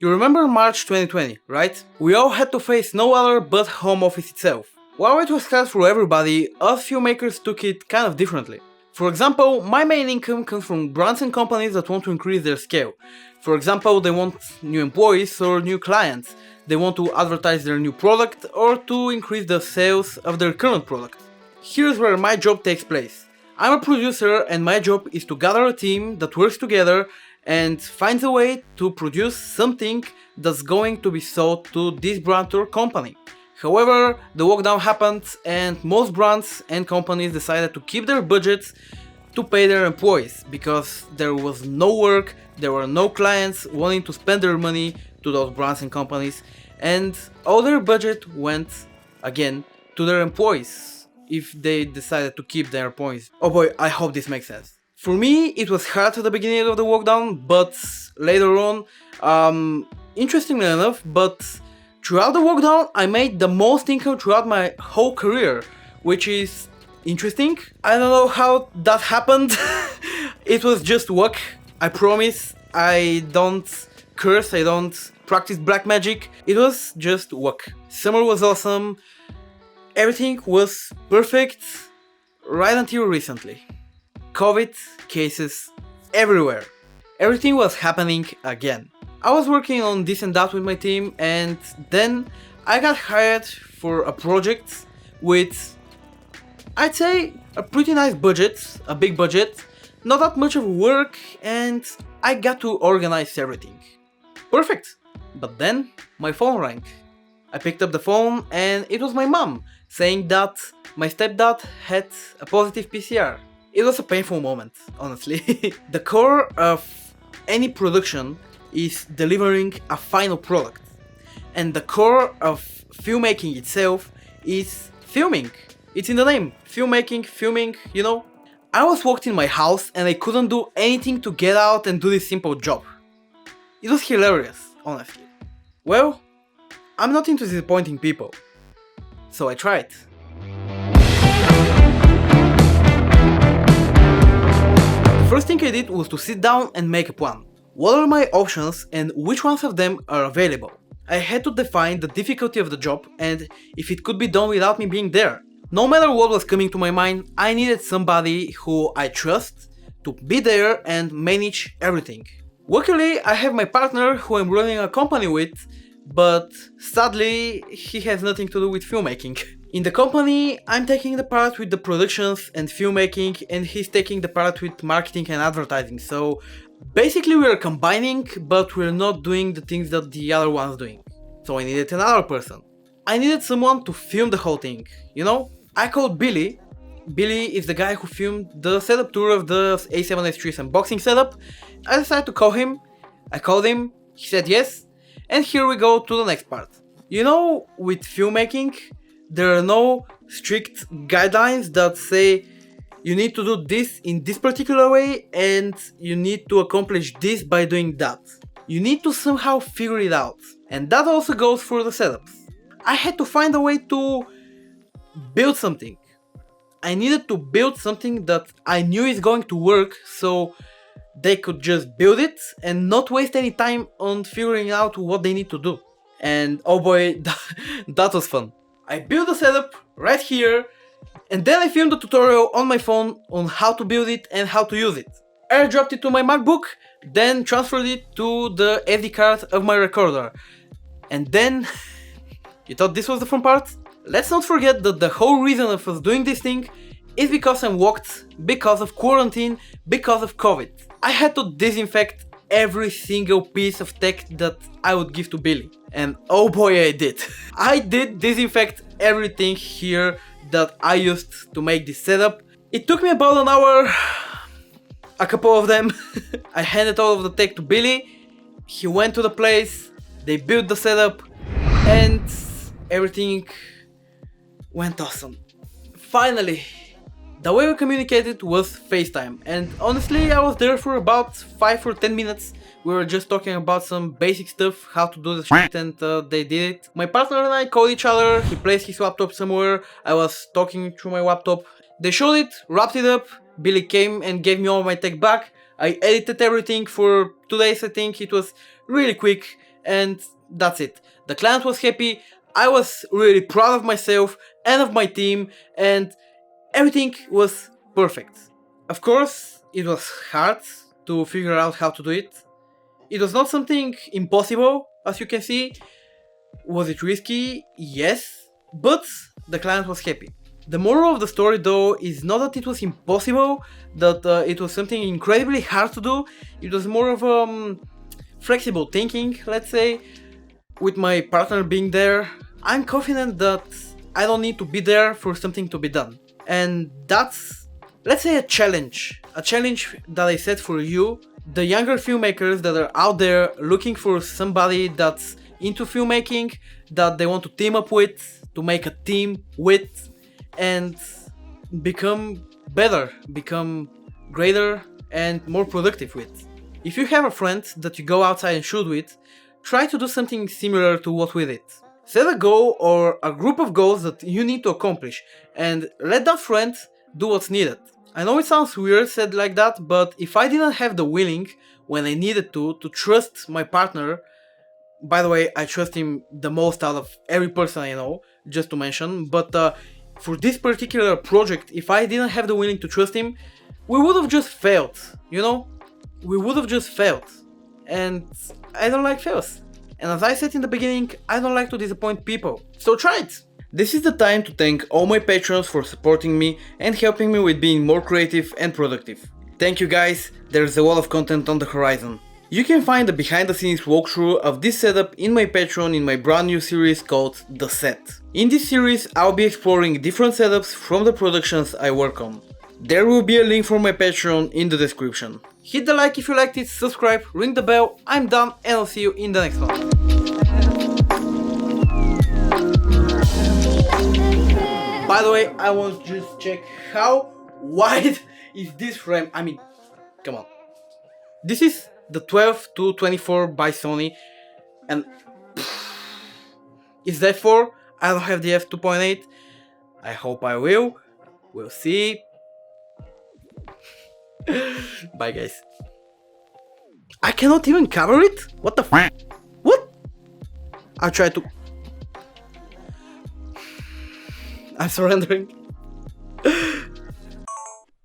You remember March 2020, right? We all had to face no other but home office itself. While it was hard for everybody, us filmmakers took it kind of differently. For example, my main income comes from brands and companies that want to increase their scale. For example, they want new employees or new clients. They want to advertise their new product or to increase the sales of their current product. Here's where my job takes place. I'm a producer and my job is to gather a team that works together and finds a way to produce something that's going to be sold to this brand or company. However, the lockdown happened and most brands and companies decided to keep their budgets to pay their employees because there was no work, there were no clients wanting to spend their money to those brands and companies, and all their budget went again to their employees if they decided to keep their employees. Oh boy, I hope this makes sense. For me, it was hard at the beginning of the lockdown, but later on, interestingly enough, but throughout the lockdown, I made the most income throughout my whole career, which is interesting. I don't know how that happened. It was just luck. I promise. I don't curse. I don't practice black magic. It was just luck. Summer was awesome. Everything was perfect right until recently. COVID cases everywhere. Everything was happening again. I was working on this and that with my team, and then I got hired for a project with, I'd say, a pretty nice budget, a big budget, not that much of work, and I got to organize everything. Perfect. But then my phone rang. I picked up the phone and it was my mom saying that my stepdad had a positive PCR. It was a painful moment, honestly. The core of any production is delivering a final product. And the core of filmmaking itself is filming. It's in the name. Filming, you know. I was locked in my house and I couldn't do anything to get out and do this simple job. It was hilarious, honestly. Well, I'm not into disappointing people. So I tried. First thing I did was to sit down and make a plan. What are my options and which ones of them are available? I had to define the difficulty of the job and if it could be done without me being there. No matter what was coming to my mind, I needed somebody who I trust to be there and manage everything. Luckily, I have my partner who I'm running a company with, but sadly, he has nothing to do with filmmaking. In the company, I'm taking the part with the productions and filmmaking, and he's taking the part with marketing and advertising. So basically we're combining, but we're not doing the things that the other one's doing. So I needed another person. I needed someone to film the whole thing, you know? I called Billy. Billy is the guy who filmed the setup tour of the A7S3's unboxing setup. I decided to call him. I called him, he said yes, and here we go to the next part. You know, with filmmaking, there are no strict guidelines that say you need to do this in this particular way and you need to accomplish this by doing that. You need to somehow figure it out. And that also goes for the setups. I had to find a way to build something. I needed to build something that I knew is going to work so they could just build it and not waste any time on figuring out what they need to do. And oh boy, that was fun. I built the setup right here, and then I filmed a tutorial on my phone on how to build it and how to use it. Airdropped it to my MacBook, then transferred it to the SD card of my recorder. And then, you thought this was the fun part? Let's not forget that the whole reason of us doing this thing is because I'm locked, because of quarantine, because of COVID. I had to disinfect every single piece of tech that I would give to Billy. And oh boy, I did. I did disinfect everything here that I used to make this setup. It took me about an hour, a couple of them. I handed all of the tech to Billy. He went to the place, they built the setup, and everything went awesome. Finally, the way we communicated was FaceTime, and honestly I was there for about 5 or 10 minutes. We were just talking about some basic stuff, how to do the shit, and they did it. My partner and I called each other, he placed his laptop somewhere, I was talking through my laptop. They showed it, wrapped it up, Billy came and gave me all my tech back. I edited everything for 2 days, I think. It was really quick, and that's it. The client was happy, I was really proud of myself and of my team, and everything was perfect. Of course, it was hard to figure out how to do it. It was not something impossible, as you can see. Was it risky? Yes, but the client was happy. The moral of the story though is not that it was impossible, that it was something incredibly hard to do. It was more of flexible thinking, let's say. With my partner being there, I'm confident that I don't need to be there for something to be done. And that's, let's say, a challenge that I set for you, the younger filmmakers that are out there looking for somebody that's into filmmaking, that they want to team up with, to make a team with, and become better, become greater, and more productive with. If you have a friend that you go outside and shoot with, try to do something similar to what we did. Set a goal or a group of goals that you need to accomplish, and let that friend do what's needed. I know it sounds weird said like that, but if I didn't have the willing, when I needed to trust my partner, by the way, I trust him the most out of every person I know, just to mention, but for this particular project, if I didn't have the willing to trust him, we would have just failed, you know? We would have just failed. And I don't like fails. And as I said in the beginning, I don't like to disappoint people. So try it! This is the time to thank all my patrons for supporting me and helping me with being more creative and productive. Thank you guys, there's a lot of content on the horizon. You can find the behind the scenes walkthrough of this setup in my Patreon in my brand new series called The Set. In this series I'll be exploring different setups from the productions I work on. There will be a link for my Patreon in the description. Hit the like if you liked it, subscribe, ring the bell, I'm done and I'll see you in the next one. By the way, I want to just check how wide is this frame. I mean, come on. This is the 12-24 by Sony, and is that 4? I don't have the f2.8. I hope I will. We'll see. Bye guys. I cannot even cover it? What the f? What? I tried to... I'm surrendering.